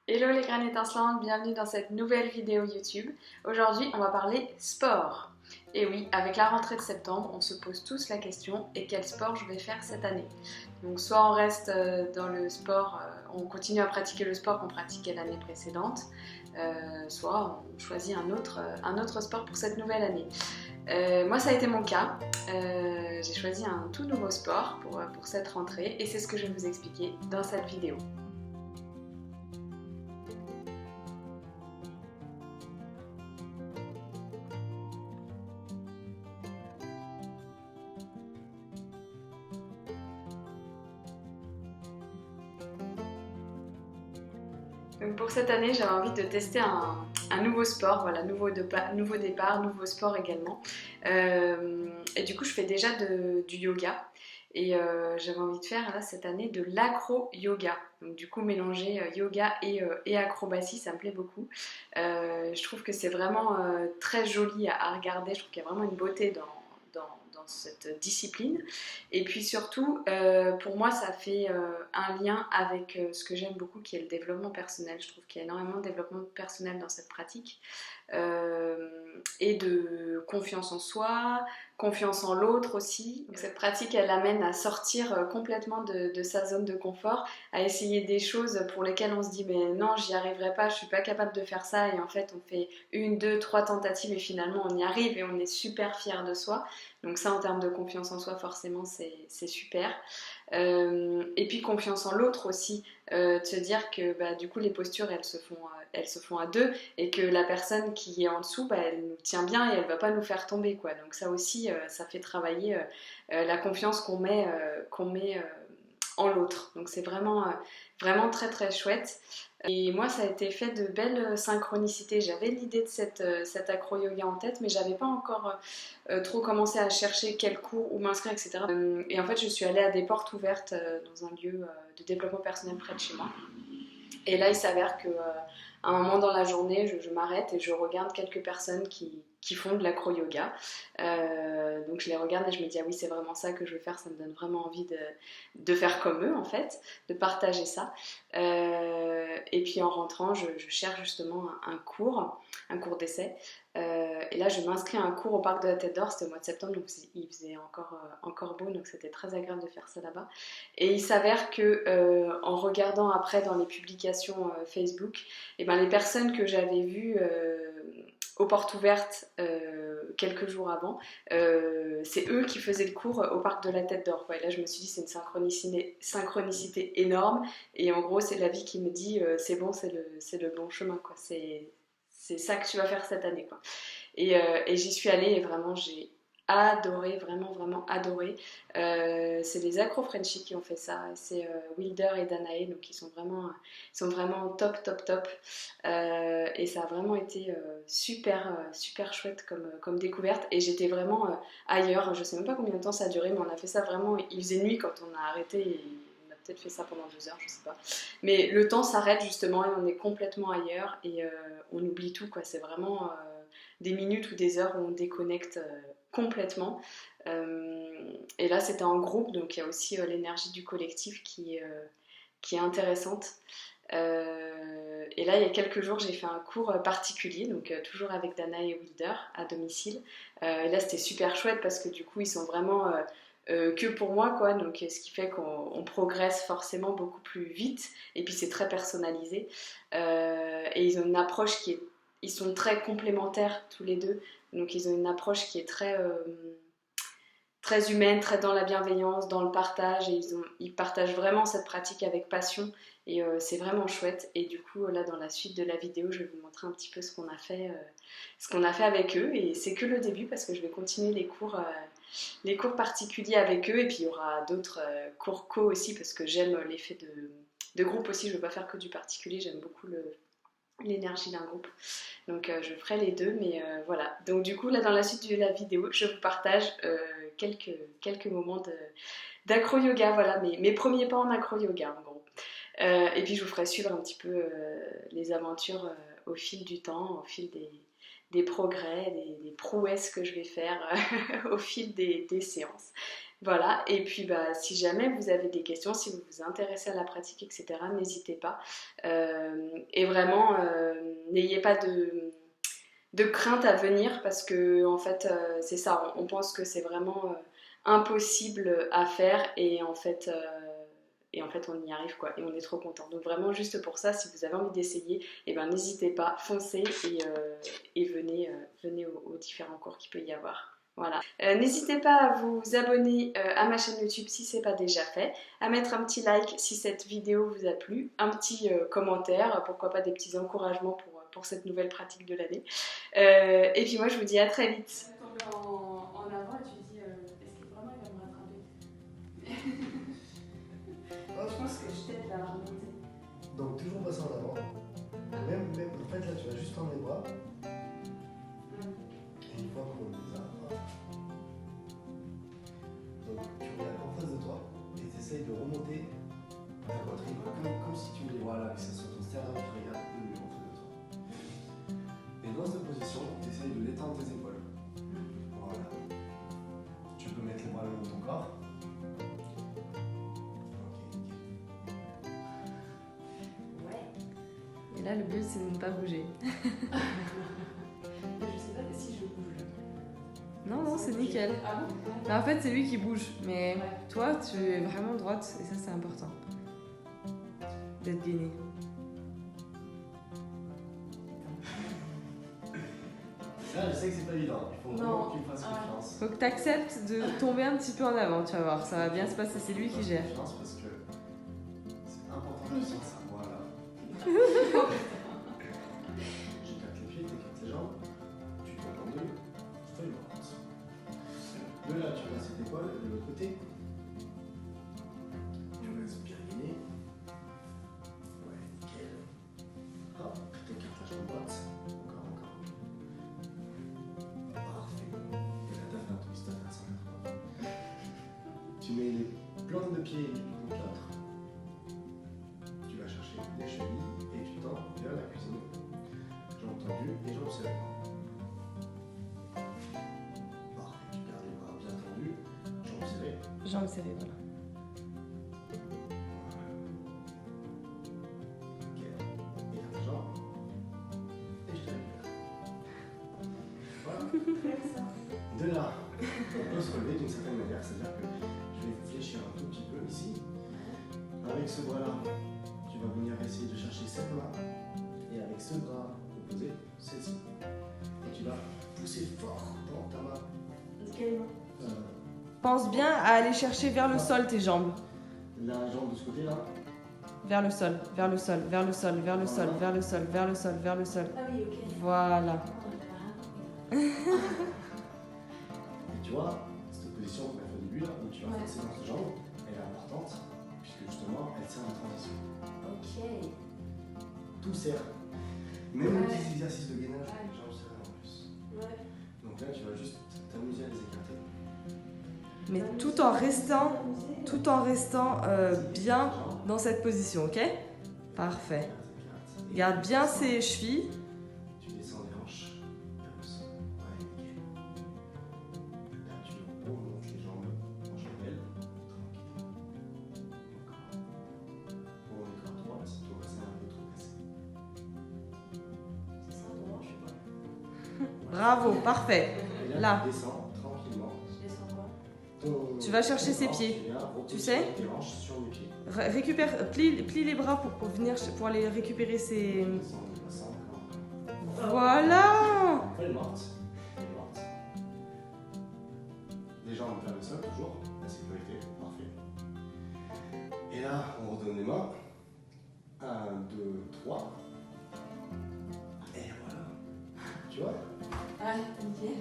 Hello les graines étincelantes, bienvenue dans cette nouvelle vidéo YouTube. Aujourd'hui, on va parler sport. Et oui, avec la rentrée de septembre, on se pose tous la question, et quel sport je vais faire cette année? Donc soit on reste dans le sport, on continue à pratiquer le sport qu'on pratiquait l'année précédente, soit on choisit un autre sport pour cette nouvelle année. Moi ça a été mon cas, j'ai choisi un tout nouveau sport pour cette rentrée et c'est ce que je vais vous expliquer dans cette vidéo. Donc pour cette année, j'avais envie de tester un nouveau sport, voilà, nouveau départ, nouveau sport également. Et du coup, je fais déjà du yoga. Et j'avais envie de faire là cette année de l'acro-yoga. Donc du coup, mélanger yoga et acrobatie, ça me plaît beaucoup. Je trouve que c'est vraiment très joli à regarder. Je trouve qu'il y a vraiment une beauté dans cette discipline. Et puis surtout, pour moi, ça fait un lien avec ce que j'aime beaucoup, qui est le développement personnel. Je trouve qu'il y a énormément de développement personnel dans cette pratique. Et de confiance en soi, confiance en l'autre aussi. Donc cette pratique, elle amène à sortir complètement de sa zone de confort, à essayer des choses pour lesquelles on se dit mais non, j'y arriverai pas, je suis pas capable de faire ça, et en fait on fait une, deux, trois tentatives et finalement on y arrive et on est super fier de soi. Donc ça, en termes de confiance en soi, forcément c'est super. Et puis confiance en l'autre aussi, de se dire que bah, du coup les postures elles se font à deux, et que la personne qui est en dessous, bah, elle nous tient bien et elle va pas nous faire tomber, quoi. Donc ça aussi, ça fait travailler la confiance qu'on met en l'autre. Donc c'est vraiment, vraiment très très chouette. Et moi, ça a été fait de belles synchronicités. J'avais l'idée de cette acro-yoga en tête, mais j'avais pas encore trop commencé à chercher quel cours, où m'inscrire, etc. Et en fait, je suis allée à des portes ouvertes dans un lieu de développement personnel près de chez moi. Et là, il s'avère que à un moment dans la journée, je m'arrête et je regarde quelques personnes qui font de l'acro-yoga. Donc je les regarde et je me dis, ah oui, c'est vraiment ça que je veux faire, ça me donne vraiment envie de faire comme eux, en fait, de partager ça. Et puis en rentrant, je cherche justement un cours d'essai. Et là, je m'inscris à un cours au parc de la Tête d'Or, c'était au mois de septembre, donc il faisait encore beau, donc c'était très agréable de faire ça là-bas. Et il s'avère que en regardant après dans les publications Facebook, et ben, les personnes que j'avais vues aux portes ouvertes quelques jours avant, c'est eux qui faisaient le cours au parc de la Tête d'Or. Et là, je me suis dit, c'est une synchronicité énorme. Et en gros, c'est la vie qui me dit, c'est bon, c'est le bon chemin, quoi. C'est ça que tu vas faire cette année, quoi. Et j'y suis allée et vraiment, j'ai adoré, vraiment, vraiment adoré. C'est les Acro-Frenchies qui ont fait ça. C'est Wilder et Danae, donc ils sont vraiment top, top, top. Et ça a vraiment été super chouette comme découverte. Et j'étais vraiment ailleurs. Je sais même pas combien de temps ça a duré, mais on a fait ça vraiment. Il faisait nuit quand on a arrêté. Et on a peut-être fait ça pendant 2 heures, je sais pas. Mais le temps s'arrête justement et on est complètement ailleurs et on oublie tout, quoi. C'est vraiment des minutes ou des heures où on déconnecte complètement. Et là, c'était en groupe, donc il y a aussi l'énergie du collectif qui est intéressante. Et là, il y a quelques jours, j'ai fait un cours particulier, donc toujours avec Dana et Wilder à domicile. Et là, c'était super chouette parce que du coup, ils sont vraiment que pour moi, quoi. Donc, ce qui fait qu'on progresse forcément beaucoup plus vite. Et puis, c'est très personnalisé. Et ils ont une approche ils sont très complémentaires tous les deux. Donc, ils ont une approche qui est très humaine, très dans la bienveillance, dans le partage, et ils partagent vraiment cette pratique avec passion, et c'est vraiment chouette. Et du coup, là, dans la suite de la vidéo, je vais vous montrer un petit peu ce qu'on a fait avec eux, et c'est que le début parce que je vais continuer les cours particuliers avec eux, et puis il y aura d'autres cours co aussi parce que j'aime l'effet de groupe aussi. Je ne veux pas faire que du particulier, j'aime beaucoup l'énergie d'un groupe. Donc je ferai les deux, mais voilà. Donc du coup, là, dans la suite de la vidéo, je vous partage quelques moments d'acro-yoga, voilà, mes premiers pas en acro-yoga, en gros. Et puis je vous ferai suivre un petit peu les aventures au fil du temps, au fil des progrès, des prouesses que je vais faire au fil des séances. Voilà, et puis bah, si jamais vous avez des questions, si vous vous intéressez à la pratique, etc., n'hésitez pas. Et vraiment, n'ayez pas de crainte à venir parce que en fait, c'est ça, on pense que c'est vraiment impossible à faire et en fait on y arrive quoi, et on est trop content. Donc vraiment juste pour ça, si vous avez envie d'essayer, et ben n'hésitez pas, foncez et venez, venez aux différents cours qu'il peut y avoir. Voilà. N'hésitez pas à vous abonner à ma chaîne YouTube si ce n'est pas déjà fait, à mettre un petit like si cette vidéo vous a plu, un petit commentaire, pourquoi pas des petits encouragements pour cette nouvelle pratique de l'année. Et puis moi je vous dis à très vite. Tu vas tomber en avant et tu dis est-ce que vraiment il va me rattraper? Je pense que je t'aide à remonter. Donc toujours passer en avant. Même, en fait là tu vas juste tendre les bras. Et une fois qu'on les a, donc tu regardes en face de toi et tu essayes de remonter ta poitrine comme si tu voulais, voilà, que ça soit ton sternum qui regarde le mur en face de toi. Et dans cette position, tu essayes de détendre tes épaules. Voilà. Tu peux mettre les bras le long de ton corps. Et là, le but, c'est de ne pas bouger. Je sais pas si je bouge. Non, non, c'est nickel. Ah bon? Mais en fait, c'est lui qui bouge. Mais Ouais. toi, tu es vraiment droite. Et ça, c'est important. D'être gainé. Ça, je sais que c'est pas évident. Il faut vraiment que tu me fasses confiance. Faut que tu acceptes de tomber un petit peu en avant. Tu vas voir, ça va bien se passer. C'est lui qui gère. Confiance parce que c'est important de faire ça. Voilà. J'écarte les pieds, t'écartes les jambes. Tu tombes en deux. Feuille morte. De là, tu passes cette épaule de l'autre côté. Tu restes bien gainé. Ouais, nickel. Hop, t'écartes la jambe droite. Encore. Parfait. Et là, t'as fait un twist, t'as fait un 180. Tu mets les plantes de pied l'une contre l'autre. Tu vas chercher les chevilles et tu tends vers la cuisine. Jambes tendues et jambes serrées. Parfait, tu gardes les bras bien tendus, jambes serrées. Jambes serrées, voilà. Ok, écarte les jambes. Et je te récupère. Voilà. De là, on peut se relever d'une certaine manière, c'est-à-dire que je vais fléchir un tout petit peu ici. Avec ce bras-là, tu vas venir essayer de chercher cette main. Et avec ce bras opposé, celle-ci. Et tu vas pousser fort dans ta main. Quelle main? Pense bien à aller chercher vers le sol tes jambes. La jambe de ce côté-là. Vers le sol, vers le sol, vers le sol, vers le sol, vers le sol, vers le sol, vers le sol. Ah oui, ok. Voilà. Et tu vois, cette position qu'on a fait au début, là, où tu vas forcer dans cette jambe, elle est importante, puisque justement, elle sert de transition. Ok. Tout sert. Même les petits exercices de gainage, les jambes serrées en plus. Ouais. Donc là, tu vas juste t'amuser à les écarter. Mais tout en restant bien dans cette position, ok? Parfait. Garde bien ses chevilles. Tu descends les hanches vers le sol. Ouais, nickel. Là, tu remontes les jambes en chandelle. Tranquille. Encore. Pour le corps droite, tu vas passer un peu trop cassé. C'est ça, droit, je sais pas. Bravo, parfait. Et là, Là. tu descends tranquillement. Je descends quoi? Tu vas chercher ses pieds. Tu sais? Tes hanches sur les pieds. Récupère, plie les bras pour venir pour aller récupérer ses. Descends, descends, encore. Voilà. Elle est morte. Elle est morte. Les jambes vers le sol, toujours. La sécurité, parfait. Et là, on redonne les mains. 1, 2, 3. Et voilà. Tu vois? Ouais, nickel.